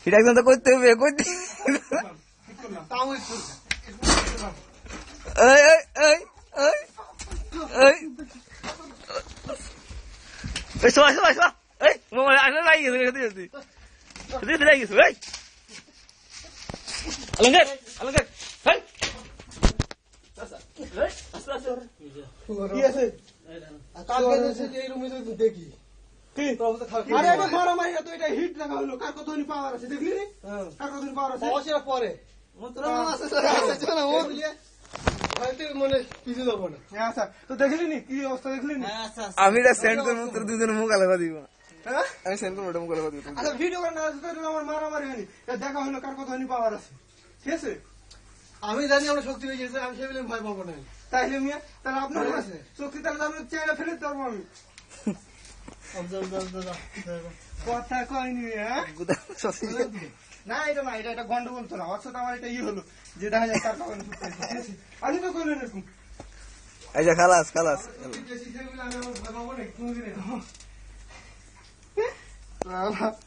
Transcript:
এটা একদম তো করতে হবে করতে এই এই এই এই এই এই সবাই সবাই সবাই এই মোবাইল আনে লাগি গেছে জলদি জলদি লাগি গেছে এই অলঙ্কার অলঙ্কার এই আচ্ছা এই আস্তে আস্তে কি আছে কালকে এসে এই রুমে যদি দেখি কি প্রবলেম খাও আরে এটা মারামারি তো এটা হিট লাগা হলো কার কতনি পাওয়ার আছে দেখলি নি কার কতনি পাওয়ার আছে অবশ্যই পরে তোর আছে না ও হয়তো মনে কিছু দেব না আচ্ছা তো দেখলি নি কি অবস্থা দেখলি নি আমি এটা সেন্ড করে মন্ত্র দুজন মুখ লাগা দিব হ্যাঁ আমি সেন্ড করে মুখ লাগা দিব আচ্ছা ভিডিও করে না তো আমার মারামারি হয়নি দেখা হলো কার কতনি পাওয়ার আছে ঠিক আছে আমি জানি আমরা শক্তি হয়ে গেছে আমি সেগুলো ভয় পাবো না তাইলে মিয়া তাহলে আপনার আছে শক্তি তাহলে আমি চেহারা ফেলে ধরবো আমি কথা কয়নি না এটা না এটা একটা গন্ডগোল তো না অর্থাৎ আমার এটা হলো যে দেখা যায় তার কারণে আমি তো করলেন এরকম আচ্ছা খালাস খালাস আমি ভয় পাবো না